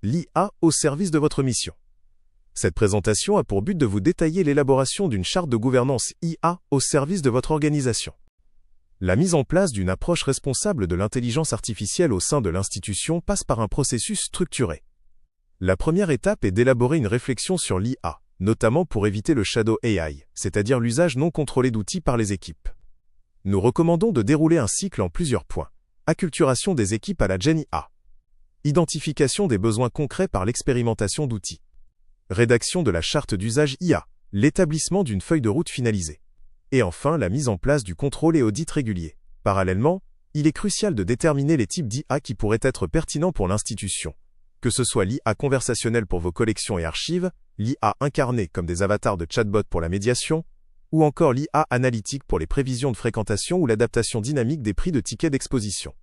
l'IA au service de votre mission. Cette présentation a pour but de vous détailler l'élaboration d'une charte de gouvernance IA au service de votre organisation. La mise en place d'une approche responsable de l'intelligence artificielle au sein de l'institution passe par un processus structuré. La première étape est d'élaborer une réflexion sur l'IA, notamment pour éviter le shadow AI, c'est-à-dire l'usage non contrôlé d'outils par les équipes. Nous recommandons de dérouler un cycle en plusieurs points. Acculturation des équipes à la Gen IA. Identification des besoins concrets par l'expérimentation d'outils. Rédaction de la charte d'usage IA, l'établissement d'une feuille de route finalisée. Et enfin, la mise en place du contrôle et audit régulier. Parallèlement, il est crucial de déterminer les types d'IA qui pourraient être pertinents pour l'institution. Que ce soit l'IA conversationnelle pour vos collections et archives, l'IA incarnée comme des avatars de chatbot pour la médiation, ou encore l'IA analytique pour les prévisions de fréquentation ou l'adaptation dynamique des prix de tickets d'exposition.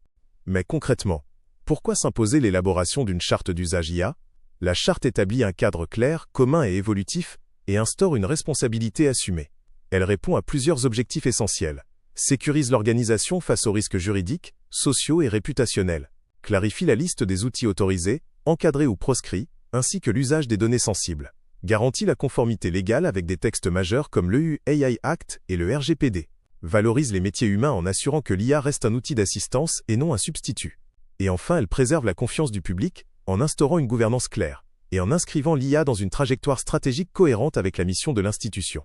Mais concrètement, pourquoi s'imposer l'élaboration d'une charte d'usage IA ? La charte établit un cadre clair, commun et évolutif, et instaure une responsabilité assumée. Elle répond à plusieurs objectifs essentiels. Sécurise l'organisation face aux risques juridiques, sociaux et réputationnels. Clarifie la liste des outils autorisés, encadrés ou proscrits, ainsi que l'usage des données sensibles. Garantit la conformité légale avec des textes majeurs comme l'EU AI Act et le RGPD. Valorise les métiers humains en assurant que l'IA reste un outil d'assistance et non un substitut. Et enfin, elle préserve la confiance du public, en instaurant une gouvernance claire, et en inscrivant l'IA dans une trajectoire stratégique cohérente avec la mission de l'institution.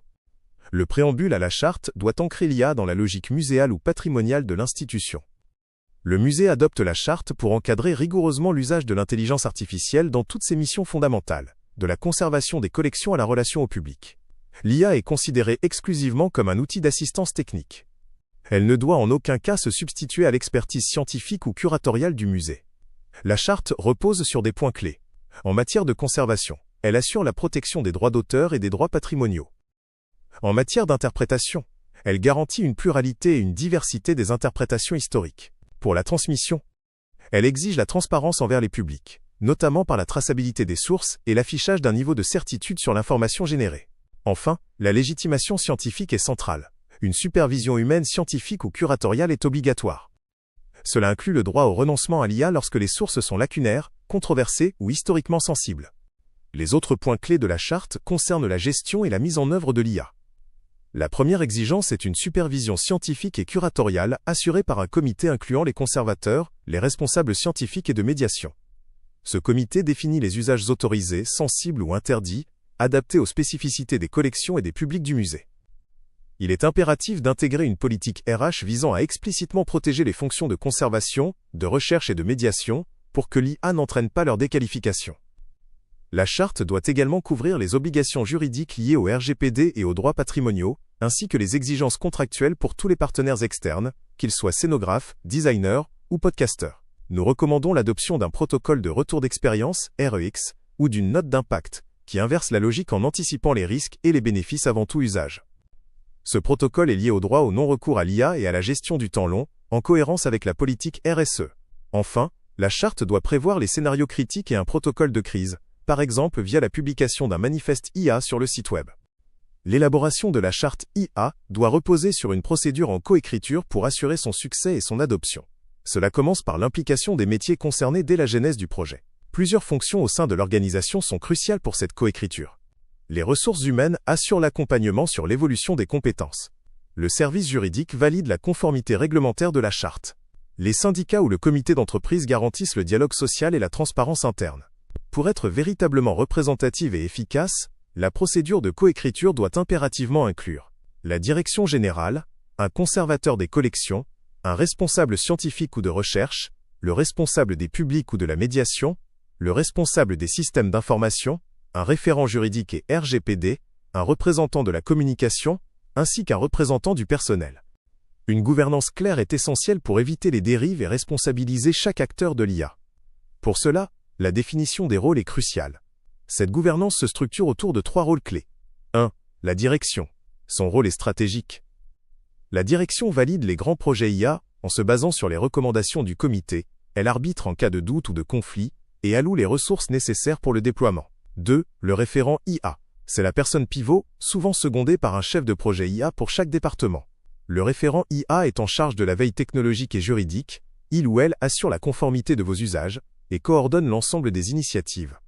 Le préambule à la charte doit ancrer l'IA dans la logique muséale ou patrimoniale de l'institution. Le musée adopte la charte pour encadrer rigoureusement l'usage de l'intelligence artificielle dans toutes ses missions fondamentales, de la conservation des collections à la relation au public. L'IA est considérée exclusivement comme un outil d'assistance technique. Elle ne doit en aucun cas se substituer à l'expertise scientifique ou curatoriale du musée. La charte repose sur des points clés. En matière de conservation, elle assure la protection des droits d'auteur et des droits patrimoniaux. En matière d'interprétation, elle garantit une pluralité et une diversité des interprétations historiques. Pour la transmission, elle exige la transparence envers les publics, notamment par la traçabilité des sources et l'affichage d'un niveau de certitude sur l'information générée. Enfin, la légitimation scientifique est centrale. Une supervision humaine scientifique ou curatoriale est obligatoire. Cela inclut le droit au renoncement à l'IA lorsque les sources sont lacunaires, controversées ou historiquement sensibles. Les autres points clés de la charte concernent la gestion et la mise en œuvre de l'IA. La première exigence est une supervision scientifique et curatoriale assurée par un comité incluant les conservateurs, les responsables scientifiques et de médiation. Ce comité définit les usages autorisés, sensibles ou interdits, adaptés aux spécificités des collections et des publics du musée. Il est impératif d'intégrer une politique RH visant à explicitement protéger les fonctions de conservation, de recherche et de médiation, pour que l'IA n'entraîne pas leur déqualification. La charte doit également couvrir les obligations juridiques liées au RGPD et aux droits patrimoniaux, ainsi que les exigences contractuelles pour tous les partenaires externes, qu'ils soient scénographes, designers ou podcasteurs. Nous recommandons l'adoption d'un protocole de retour d'expérience, REX, ou d'une note d'impact, qui inverse la logique en anticipant les risques et les bénéfices avant tout usage. Ce protocole est lié au droit au non-recours à l'IA et à la gestion du temps long, en cohérence avec la politique RSE. Enfin, la charte doit prévoir les scénarios critiques et un protocole de crise, par exemple via la publication d'un manifeste IA sur le site web. L'élaboration de la charte IA doit reposer sur une procédure en coécriture pour assurer son succès et son adoption. Cela commence par l'implication des métiers concernés dès la genèse du projet. Plusieurs fonctions au sein de l'organisation sont cruciales pour cette coécriture. Les ressources humaines assurent l'accompagnement sur l'évolution des compétences. Le service juridique valide la conformité réglementaire de la charte. Les syndicats ou le comité d'entreprise garantissent le dialogue social et la transparence interne. Pour être véritablement représentative et efficace, la procédure de coécriture doit impérativement inclure la direction générale, un conservateur des collections, un responsable scientifique ou de recherche, le responsable des publics ou de la médiation, le responsable des systèmes d'information, un référent juridique et RGPD, un représentant de la communication, ainsi qu'un représentant du personnel. Une gouvernance claire est essentielle pour éviter les dérives et responsabiliser chaque acteur de l'IA. Pour cela, la définition des rôles est cruciale. Cette gouvernance se structure autour de 3 rôles clés. 1. La direction. Son rôle est stratégique. La direction valide les grands projets IA en se basant sur les recommandations du comité, elle arbitre en cas de doute ou de conflit, et alloue les ressources nécessaires pour le déploiement. 2. Le référent IA. C'est la personne pivot, souvent secondée par un chef de projet IA pour chaque département. Le référent IA est en charge de la veille technologique et juridique, il ou elle assure la conformité de vos usages, et coordonne l'ensemble des initiatives.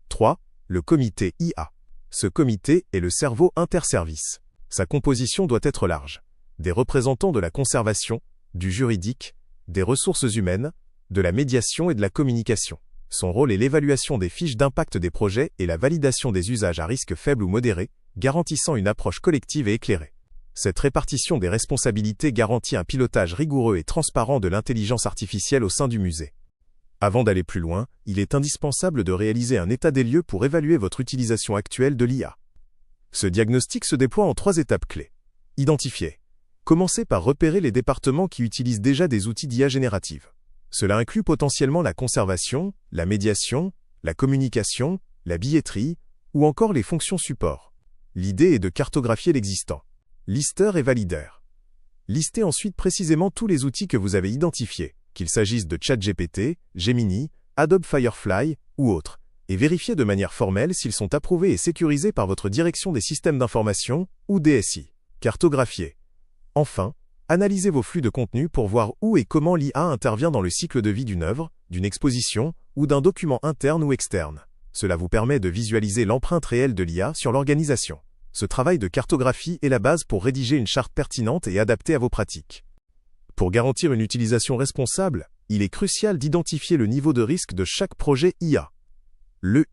3. Le comité IA. Ce comité est le cerveau interservice. Sa composition doit être large. Des représentants de la conservation, du juridique, des ressources humaines, de la médiation et de la communication. Son rôle est l'évaluation des fiches d'impact des projets et la validation des usages à risque faible ou modéré, garantissant une approche collective et éclairée. Cette répartition des responsabilités garantit un pilotage rigoureux et transparent de l'intelligence artificielle au sein du musée. Avant d'aller plus loin, il est indispensable de réaliser un état des lieux pour évaluer votre utilisation actuelle de l'IA. Ce diagnostic se déploie en 3 étapes clés. Identifier. Commencez par repérer les départements qui utilisent déjà des outils d'IA générative. Cela inclut potentiellement la conservation, la médiation, la communication, la billetterie, ou encore les fonctions support. L'idée est de cartographier l'existant. Listeur et valideur. Listez ensuite précisément tous les outils que vous avez identifiés, qu'il s'agisse de ChatGPT, Gemini, Adobe Firefly ou autres, et vérifiez de manière formelle s'ils sont approuvés et sécurisés par votre direction des systèmes d'information ou DSI. Cartographier. Enfin, analysez vos flux de contenu pour voir où et comment l'IA intervient dans le cycle de vie d'une œuvre, d'une exposition ou d'un document interne ou externe. Cela vous permet de visualiser l'empreinte réelle de l'IA sur l'organisation. Ce travail de cartographie est la base pour rédiger une charte pertinente et adaptée à vos pratiques. Pour garantir une utilisation responsable, il est crucial d'identifier le niveau de risque de chaque projet IA. Le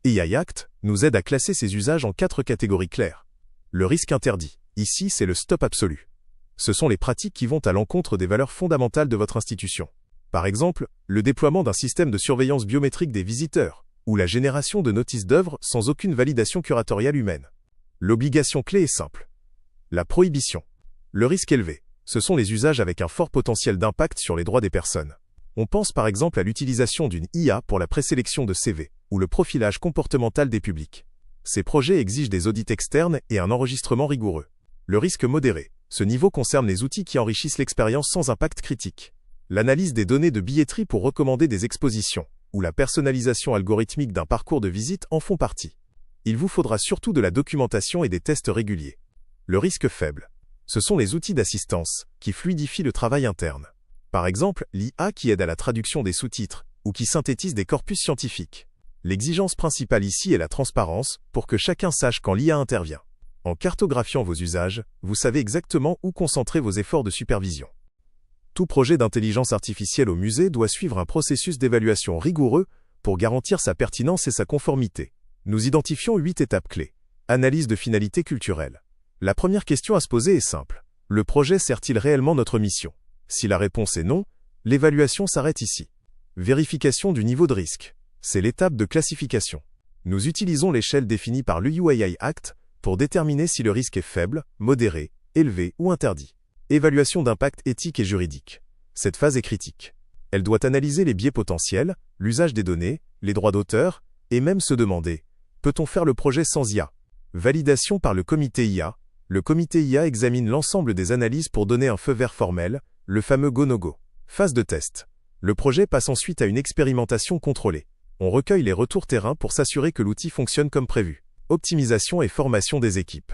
AI Act nous aide à classer ces usages en 4 catégories claires. Le risque interdit. Ici, c'est le stop absolu. Ce sont les pratiques qui vont à l'encontre des valeurs fondamentales de votre institution. Par exemple, le déploiement d'un système de surveillance biométrique des visiteurs, ou la génération de notices d'œuvres sans aucune validation curatoriale humaine. L'obligation clé est simple. La prohibition. Le risque élevé. Ce sont les usages avec un fort potentiel d'impact sur les droits des personnes. On pense par exemple à l'utilisation d'une IA pour la présélection de CV, ou le profilage comportemental des publics. Ces projets exigent des audits externes et un enregistrement rigoureux. Le risque modéré. Ce niveau concerne les outils qui enrichissent l'expérience sans impact critique. L'analyse des données de billetterie pour recommander des expositions, ou la personnalisation algorithmique d'un parcours de visite en font partie. Il vous faudra surtout de la documentation et des tests réguliers. Le risque faible. Ce sont les outils d'assistance qui fluidifient le travail interne. Par exemple, l'IA qui aide à la traduction des sous-titres ou qui synthétise des corpus scientifiques. L'exigence principale ici est la transparence pour que chacun sache quand l'IA intervient. En cartographiant vos usages, vous savez exactement où concentrer vos efforts de supervision. Tout projet d'intelligence artificielle au musée doit suivre un processus d'évaluation rigoureux pour garantir sa pertinence et sa conformité. Nous identifions 8 étapes clés. Analyse de finalité culturelle. La première question à se poser est simple. Le projet sert-il réellement notre mission? Si la réponse est non, l'évaluation s'arrête ici. Vérification du niveau de risque. C'est l'étape de classification. Nous utilisons l'échelle définie par l'UAI Act pour déterminer si le risque est faible, modéré, élevé ou interdit. Évaluation d'impact éthique et juridique. Cette phase est critique. Elle doit analyser les biais potentiels, l'usage des données, les droits d'auteur, et même se demander, peut-on faire le projet sans IA? Validation par le comité IA. Le comité IA examine l'ensemble des analyses pour donner un feu vert formel, le fameux go-no-go. Phase de test. Le projet passe ensuite à une expérimentation contrôlée. On recueille les retours terrain pour s'assurer que l'outil fonctionne comme prévu. Optimisation et formation des équipes.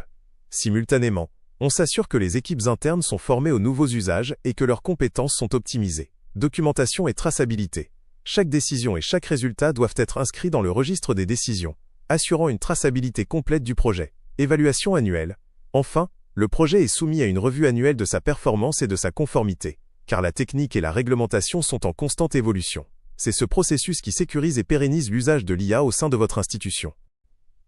Simultanément, on s'assure que les équipes internes sont formées aux nouveaux usages et que leurs compétences sont optimisées. Documentation et traçabilité. Chaque décision et chaque résultat doivent être inscrits dans le registre des décisions, assurant une traçabilité complète du projet. Évaluation annuelle. Enfin, le projet est soumis à une revue annuelle de sa performance et de sa conformité, car la technique et la réglementation sont en constante évolution. C'est ce processus qui sécurise et pérennise l'usage de l'IA au sein de votre institution.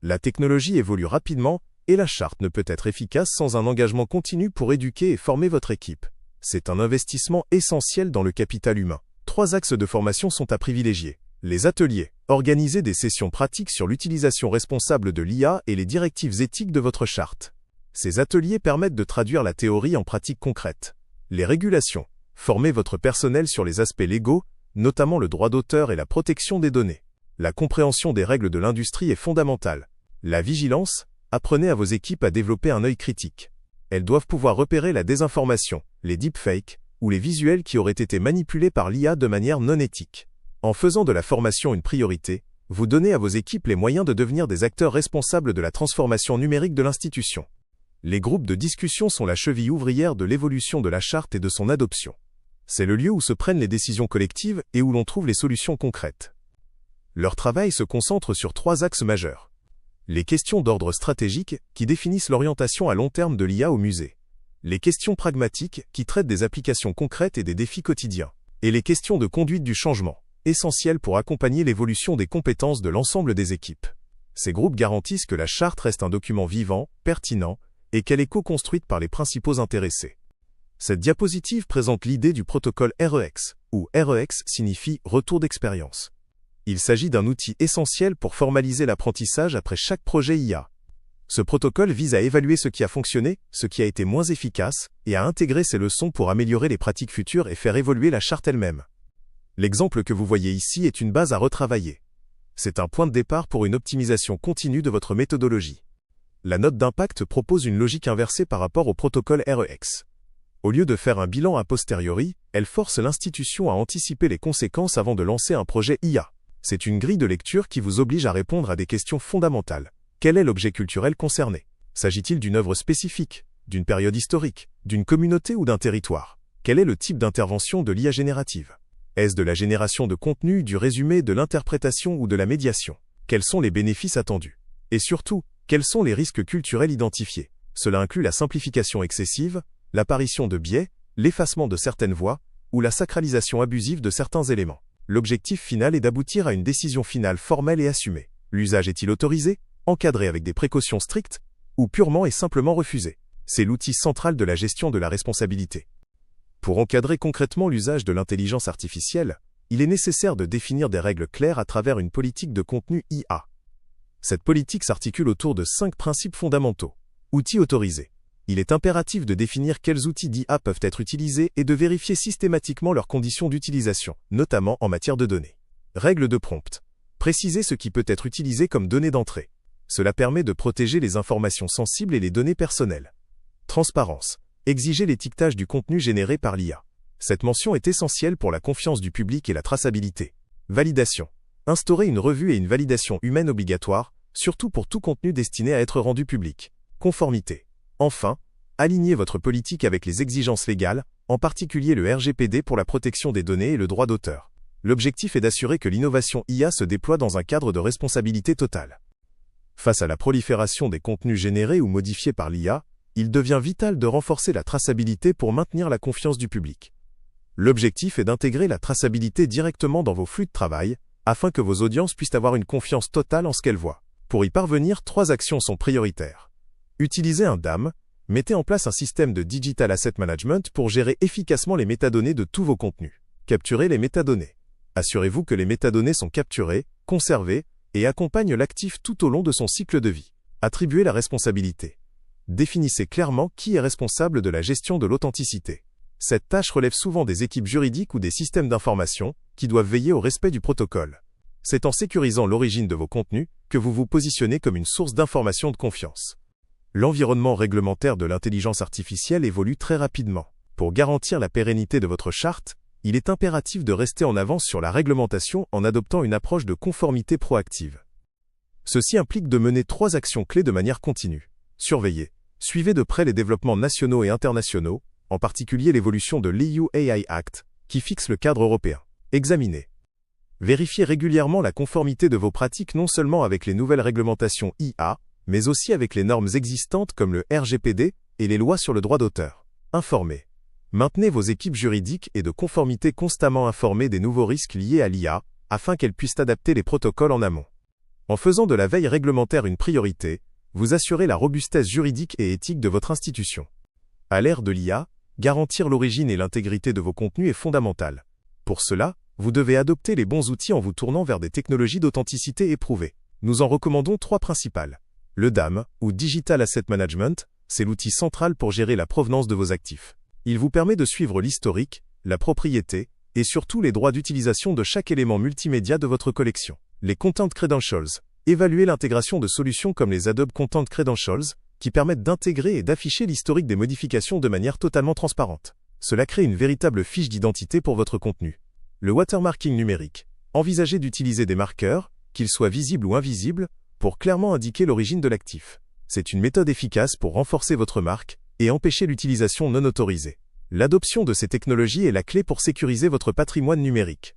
La technologie évolue rapidement et la charte ne peut être efficace sans un engagement continu pour éduquer et former votre équipe. C'est un investissement essentiel dans le capital humain. 3 axes de formation sont à privilégier. Les ateliers. Organisez des sessions pratiques sur l'utilisation responsable de l'IA et les directives éthiques de votre charte. Ces ateliers permettent de traduire la théorie en pratiques concrètes. Les régulations. Formez votre personnel sur les aspects légaux, notamment le droit d'auteur et la protection des données. La compréhension des règles de l'industrie est fondamentale. La vigilance. Apprenez à vos équipes à développer un œil critique. Elles doivent pouvoir repérer la désinformation, les deepfakes, ou les visuels qui auraient été manipulés par l'IA de manière non éthique. En faisant de la formation une priorité, vous donnez à vos équipes les moyens de devenir des acteurs responsables de la transformation numérique de l'institution. Les groupes de discussion sont la cheville ouvrière de l'évolution de la charte et de son adoption. C'est le lieu où se prennent les décisions collectives et où l'on trouve les solutions concrètes. Leur travail se concentre sur 3 axes majeurs. Les questions d'ordre stratégique, qui définissent l'orientation à long terme de l'IA au musée. Les questions pragmatiques, qui traitent des applications concrètes et des défis quotidiens. Et les questions de conduite du changement, essentielles pour accompagner l'évolution des compétences de l'ensemble des équipes. Ces groupes garantissent que la charte reste un document vivant, pertinent, et qu'elle est co-construite par les principaux intéressés. Cette diapositive présente l'idée du protocole REX, où REX signifie retour d'expérience. Il s'agit d'un outil essentiel pour formaliser l'apprentissage après chaque projet IA. Ce protocole vise à évaluer ce qui a fonctionné, ce qui a été moins efficace, et à intégrer ces leçons pour améliorer les pratiques futures et faire évoluer la charte elle-même. L'exemple que vous voyez ici est une base à retravailler. C'est un point de départ pour une optimisation continue de votre méthodologie. La note d'impact propose une logique inversée par rapport au protocole REX. Au lieu de faire un bilan a posteriori, elle force l'institution à anticiper les conséquences avant de lancer un projet IA. C'est une grille de lecture qui vous oblige à répondre à des questions fondamentales. Quel est l'objet culturel concerné? S'agit-il d'une œuvre spécifique, d'une période historique, d'une communauté ou d'un territoire? Quel est le type d'intervention de l'IA générative? Est-ce de la génération de contenu, du résumé, de l'interprétation ou de la médiation? Quels sont les bénéfices attendus? Et surtout, quels sont les risques culturels identifiés? Cela inclut la simplification excessive, l'apparition de biais, l'effacement de certaines voix, ou la sacralisation abusive de certains éléments. L'objectif final est d'aboutir à une décision finale formelle et assumée. L'usage est-il autorisé, encadré avec des précautions strictes, ou purement et simplement refusé? C'est l'outil central de la gestion de la responsabilité. Pour encadrer concrètement l'usage de l'intelligence artificielle, il est nécessaire de définir des règles claires à travers une politique de contenu IA. Cette politique s'articule autour de 5 principes fondamentaux. Outils autorisés. Il est impératif de définir quels outils d'IA peuvent être utilisés et de vérifier systématiquement leurs conditions d'utilisation, notamment en matière de données. Règles de prompt. Préciser ce qui peut être utilisé comme données d'entrée. Cela permet de protéger les informations sensibles et les données personnelles. Transparence. Exiger l'étiquetage du contenu généré par l'IA. Cette mention est essentielle pour la confiance du public et la traçabilité. Validation. Instaurer une revue et une validation humaine obligatoire, surtout pour tout contenu destiné à être rendu public. Conformité. Enfin, alignez votre politique avec les exigences légales, en particulier le RGPD pour la protection des données et le droit d'auteur. L'objectif est d'assurer que l'innovation IA se déploie dans un cadre de responsabilité totale. Face à la prolifération des contenus générés ou modifiés par l'IA, il devient vital de renforcer la traçabilité pour maintenir la confiance du public. L'objectif est d'intégrer la traçabilité directement dans vos flux de travail, afin que vos audiences puissent avoir une confiance totale en ce qu'elles voient. Pour y parvenir, 3 actions sont prioritaires. Utilisez un DAM, mettez en place un système de Digital Asset Management pour gérer efficacement les métadonnées de tous vos contenus. Capturez les métadonnées. Assurez-vous que les métadonnées sont capturées, conservées, et accompagnent l'actif tout au long de son cycle de vie. Attribuez la responsabilité. Définissez clairement qui est responsable de la gestion de l'authenticité. Cette tâche relève souvent des équipes juridiques ou des systèmes d'information, qui doivent veiller au respect du protocole. C'est en sécurisant l'origine de vos contenus que vous vous positionnez comme une source d'information de confiance. L'environnement réglementaire de l'intelligence artificielle évolue très rapidement. Pour garantir la pérennité de votre charte, il est impératif de rester en avance sur la réglementation en adoptant une approche de conformité proactive. Ceci implique de mener 3 actions clés de manière continue. Surveillez. Suivez de près les développements nationaux et internationaux, en particulier l'évolution de l'EU AI Act, qui fixe le cadre européen. Examinez. Vérifiez régulièrement la conformité de vos pratiques non seulement avec les nouvelles réglementations IA, mais aussi avec les normes existantes comme le RGPD et les lois sur le droit d'auteur. Informez. Maintenez vos équipes juridiques et de conformité constamment informées des nouveaux risques liés à l'IA, afin qu'elles puissent adapter les protocoles en amont. En faisant de la veille réglementaire une priorité, vous assurez la robustesse juridique et éthique de votre institution. À l'ère de l'IA, garantir l'origine et l'intégrité de vos contenus est fondamental. Pour cela, vous devez adopter les bons outils en vous tournant vers des technologies d'authenticité éprouvées. Nous en recommandons 3 principales. Le DAM, ou Digital Asset Management, c'est l'outil central pour gérer la provenance de vos actifs. Il vous permet de suivre l'historique, la propriété, et surtout les droits d'utilisation de chaque élément multimédia de votre collection. Les Content Credentials. Évaluez l'intégration de solutions comme les Adobe Content Credentials, qui permettent d'intégrer et d'afficher l'historique des modifications de manière totalement transparente. Cela crée une véritable fiche d'identité pour votre contenu. Le watermarking numérique. Envisagez d'utiliser des marqueurs, qu'ils soient visibles ou invisibles, pour clairement indiquer l'origine de l'actif. C'est une méthode efficace pour renforcer votre marque et empêcher l'utilisation non autorisée. L'adoption de ces technologies est la clé pour sécuriser votre patrimoine numérique.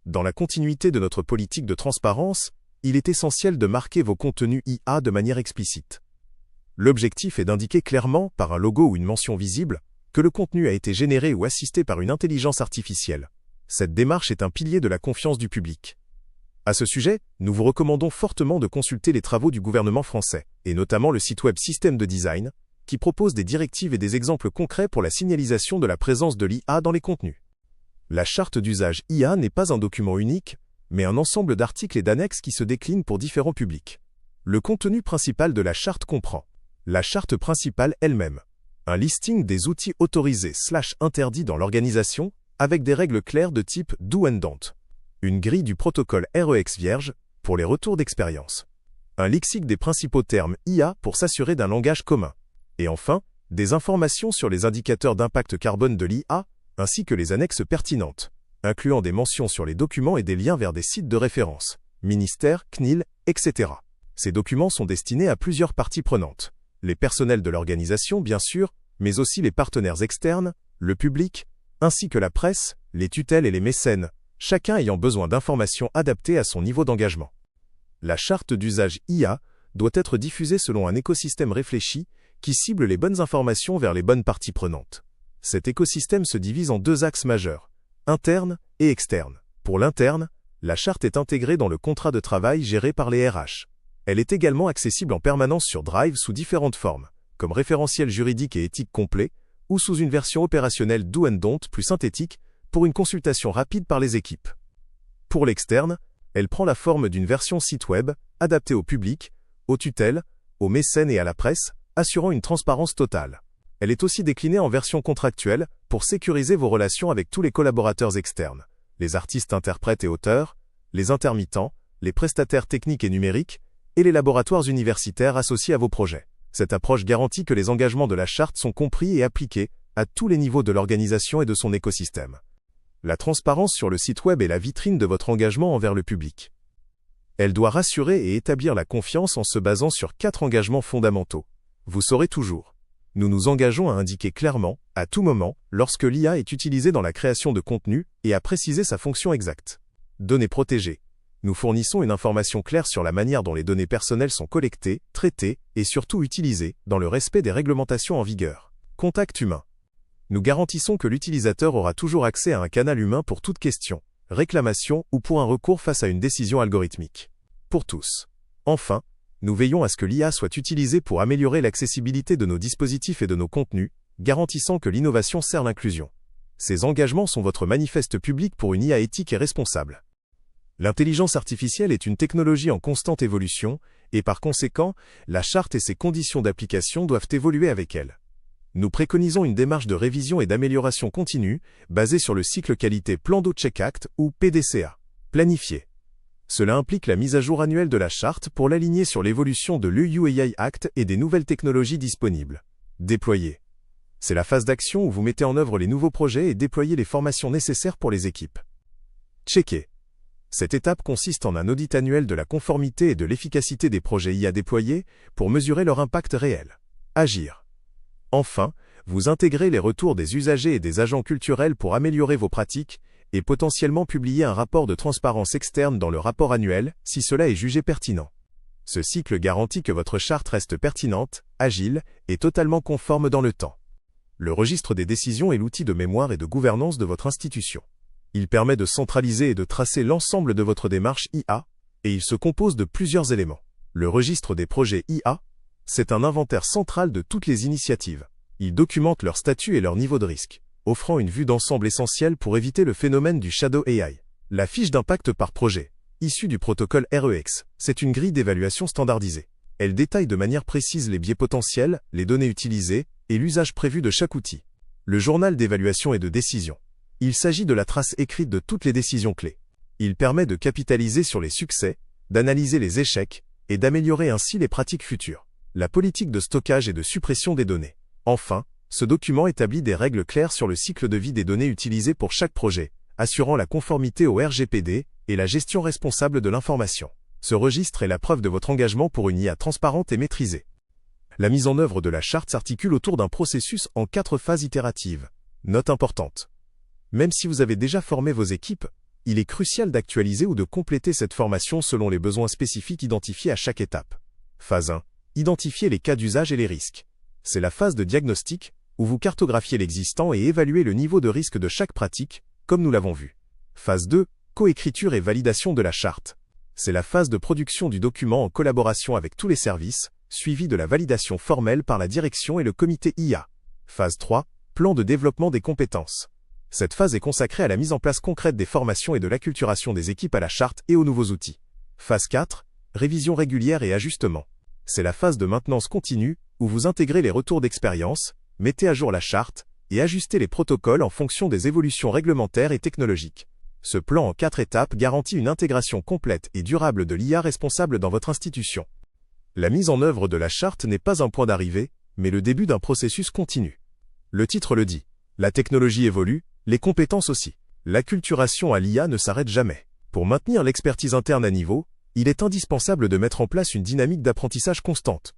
Dans la continuité de notre politique de transparence, il est essentiel de marquer vos contenus IA de manière explicite. L'objectif est d'indiquer clairement, par un logo ou une mention visible, que le contenu a été généré ou assisté par une intelligence artificielle. Cette démarche est un pilier de la confiance du public. À ce sujet, nous vous recommandons fortement de consulter les travaux du gouvernement français, et notamment le site web Système de Design, qui propose des directives et des exemples concrets pour la signalisation de la présence de l'IA dans les contenus. La charte d'usage IA n'est pas un document unique, mais un ensemble d'articles et d'annexes qui se déclinent pour différents publics. Le contenu principal de la charte comprend la charte principale elle-même, un listing des outils autorisés/interdits dans l'organisation, avec des règles claires de type do and don't, une grille du protocole REX vierge pour les retours d'expérience, un lexique des principaux termes IA pour s'assurer d'un langage commun, et enfin, des informations sur les indicateurs d'impact carbone de l'IA, ainsi que les annexes pertinentes, incluant des mentions sur les documents et des liens vers des sites de référence, ministères, CNIL, etc. Ces documents sont destinés à plusieurs parties prenantes. Les personnels de l'organisation, bien sûr, mais aussi les partenaires externes, le public, ainsi que la presse, les tutelles et les mécènes, chacun ayant besoin d'informations adaptées à son niveau d'engagement. La charte d'usage IA doit être diffusée selon un écosystème réfléchi qui cible les bonnes informations vers les bonnes parties prenantes. Cet écosystème se divise en deux axes majeurs, interne et externe. Pour l'interne, la charte est intégrée dans le contrat de travail géré par les RH. Elle est également accessible en permanence sur Drive sous différentes formes, comme référentiel juridique et éthique complet, ou sous une version opérationnelle do and don't plus synthétique, pour une consultation rapide par les équipes. Pour l'externe, elle prend la forme d'une version site web, adaptée au public, aux tutelles, aux mécènes et à la presse, assurant une transparence totale. Elle est aussi déclinée en version contractuelle, pour sécuriser vos relations avec tous les collaborateurs externes, les artistes interprètes et auteurs, les intermittents, les prestataires techniques et numériques, et les laboratoires universitaires associés à vos projets. Cette approche garantit que les engagements de la charte sont compris et appliqués à tous les niveaux de l'organisation et de son écosystème. La transparence sur le site web est la vitrine de votre engagement envers le public. Elle doit rassurer et établir la confiance en se basant sur 4 engagements fondamentaux. Vous saurez toujours. Nous nous engageons à indiquer clairement, à tout moment, lorsque l'IA est utilisée dans la création de contenu et à préciser sa fonction exacte. Données protégées. Nous fournissons une information claire sur la manière dont les données personnelles sont collectées, traitées et surtout utilisées, dans le respect des réglementations en vigueur. Contact humain. Nous garantissons que l'utilisateur aura toujours accès à un canal humain pour toute question, réclamation ou pour un recours face à une décision algorithmique. Pour tous. Enfin, nous veillons à ce que l'IA soit utilisée pour améliorer l'accessibilité de nos dispositifs et de nos contenus, garantissant que l'innovation sert l'inclusion. Ces engagements sont votre manifeste public pour une IA éthique et responsable. L'intelligence artificielle est une technologie en constante évolution, et par conséquent, la charte et ses conditions d'application doivent évoluer avec elle. Nous préconisons une démarche de révision et d'amélioration continue, basée sur le cycle qualité Plan d'eau Check Act ou PDCA. Planifié. Cela implique la mise à jour annuelle de la charte pour l'aligner sur l'évolution de l'EU AI Act et des nouvelles technologies disponibles. Déployer. C'est la phase d'action où vous mettez en œuvre les nouveaux projets et déployez les formations nécessaires pour les équipes. Checker. Cette étape consiste en un audit annuel de la conformité et de l'efficacité des projets IA déployés pour mesurer leur impact réel. Agir. Enfin, vous intégrez les retours des usagers et des agents culturels pour améliorer vos pratiques et potentiellement publier un rapport de transparence externe dans le rapport annuel, si cela est jugé pertinent. Ce cycle garantit que votre charte reste pertinente, agile et totalement conforme dans le temps. Le registre des décisions est l'outil de mémoire et de gouvernance de votre institution. Il permet de centraliser et de tracer l'ensemble de votre démarche IA, et il se compose de plusieurs éléments. Le registre des projets IA, c'est un inventaire central de toutes les initiatives. Il documente leur statut et leur niveau de risque, offrant une vue d'ensemble essentielle pour éviter le phénomène du shadow AI. La fiche d'impact par projet, issue du protocole REX, c'est une grille d'évaluation standardisée. Elle détaille de manière précise les biais potentiels, les données utilisées et l'usage prévu de chaque outil. Le journal d'évaluation et de décision. Il s'agit de la trace écrite de toutes les décisions clés. Il permet de capitaliser sur les succès, d'analyser les échecs et d'améliorer ainsi les pratiques futures. La politique de stockage et de suppression des données. Enfin, ce document établit des règles claires sur le cycle de vie des données utilisées pour chaque projet, assurant la conformité au RGPD et la gestion responsable de l'information. Ce registre est la preuve de votre engagement pour une IA transparente et maîtrisée. La mise en œuvre de la charte s'articule autour d'un processus en 4 phases itératives. Note importante. Même si vous avez déjà formé vos équipes, il est crucial d'actualiser ou de compléter cette formation selon les besoins spécifiques identifiés à chaque étape. Phase 1. Identifier les cas d'usage et les risques. C'est la phase de diagnostic, où vous cartographiez l'existant et évaluez le niveau de risque de chaque pratique, comme nous l'avons vu. Phase 2. Coécriture et validation de la charte. C'est la phase de production du document en collaboration avec tous les services, suivie de la validation formelle par la direction et le comité IA. Phase 3. Plan de développement des compétences. Cette phase est consacrée à la mise en place concrète des formations et de l'acculturation des équipes à la charte et aux nouveaux outils. Phase 4. Révision régulière et ajustement. C'est la phase de maintenance continue, où vous intégrez les retours d'expérience, mettez à jour la charte, et ajustez les protocoles en fonction des évolutions réglementaires et technologiques. Ce plan en 4 étapes garantit une intégration complète et durable de l'IA responsable dans votre institution. La mise en œuvre de la charte n'est pas un point d'arrivée, mais le début d'un processus continu. Le titre le dit. La technologie évolue, les compétences aussi. L'acculturation à l'IA ne s'arrête jamais. Pour maintenir l'expertise interne à niveau, il est indispensable de mettre en place une dynamique d'apprentissage constante.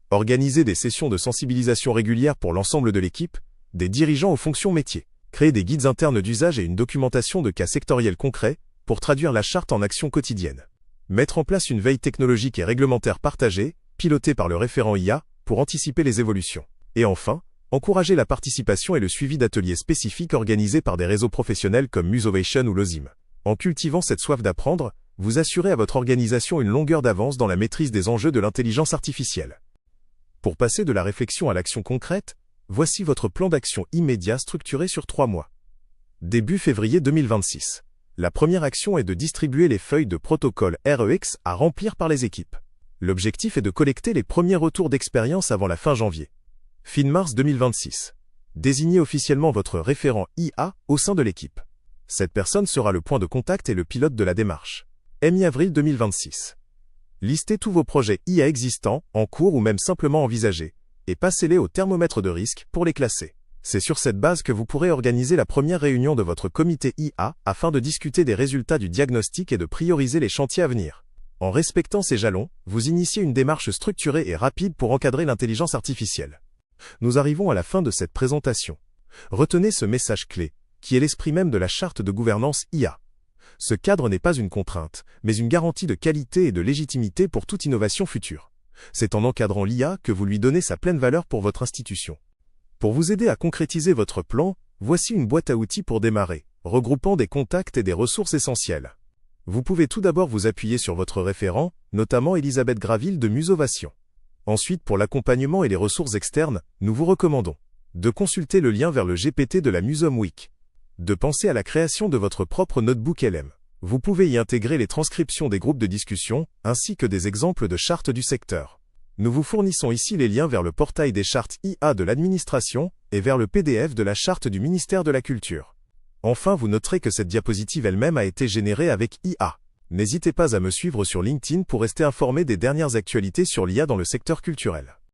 Organisez des sessions de sensibilisation régulières pour l'ensemble de l'équipe, des dirigeants aux fonctions métiers. Créer des guides internes d'usage et une documentation de cas sectoriels concrets pour traduire la charte en actions quotidiennes. Mettre en place une veille technologique et réglementaire partagée, pilotée par le référent IA, pour anticiper les évolutions. Et enfin, encourager la participation et le suivi d'ateliers spécifiques organisés par des réseaux professionnels comme Musovation ou l'OSIM. En cultivant cette soif d'apprendre, vous assurez à votre organisation une longueur d'avance dans la maîtrise des enjeux de l'intelligence artificielle. Pour passer de la réflexion à l'action concrète, voici votre plan d'action immédiat structuré sur 3 mois. Début février 2026. La première action est de distribuer les feuilles de protocole REX à remplir par les équipes. L'objectif est de collecter les premiers retours d'expérience avant la fin janvier. Fin mars 2026. Désignez officiellement votre référent IA au sein de l'équipe. Cette personne sera le point de contact et le pilote de la démarche. Mi-avril 2026. Listez tous vos projets IA existants, en cours ou même simplement envisagés, et passez-les au thermomètre de risque pour les classer. C'est sur cette base que vous pourrez organiser la première réunion de votre comité IA afin de discuter des résultats du diagnostic et de prioriser les chantiers à venir. En respectant ces jalons, vous initiez une démarche structurée et rapide pour encadrer l'intelligence artificielle. Nous arrivons à la fin de cette présentation. Retenez ce message clé, qui est l'esprit même de la charte de gouvernance IA. Ce cadre n'est pas une contrainte, mais une garantie de qualité et de légitimité pour toute innovation future. C'est en encadrant l'IA que vous lui donnez sa pleine valeur pour votre institution. Pour vous aider à concrétiser votre plan, voici une boîte à outils pour démarrer, regroupant des contacts et des ressources essentielles. Vous pouvez tout d'abord vous appuyer sur votre référent, notamment Elisabeth Graville de Musovation. Ensuite, pour l'accompagnement et les ressources externes, nous vous recommandons de consulter le lien vers le GPT de la Musom Week, de penser à la création de votre propre notebook LM. Vous pouvez y intégrer les transcriptions des groupes de discussion, ainsi que des exemples de chartes du secteur. Nous vous fournissons ici les liens vers le portail des chartes IA de l'administration et vers le PDF de la charte du ministère de la Culture. Enfin, vous noterez que cette diapositive elle-même a été générée avec IA. N'hésitez pas à me suivre sur LinkedIn pour rester informé des dernières actualités sur l'IA dans le secteur culturel.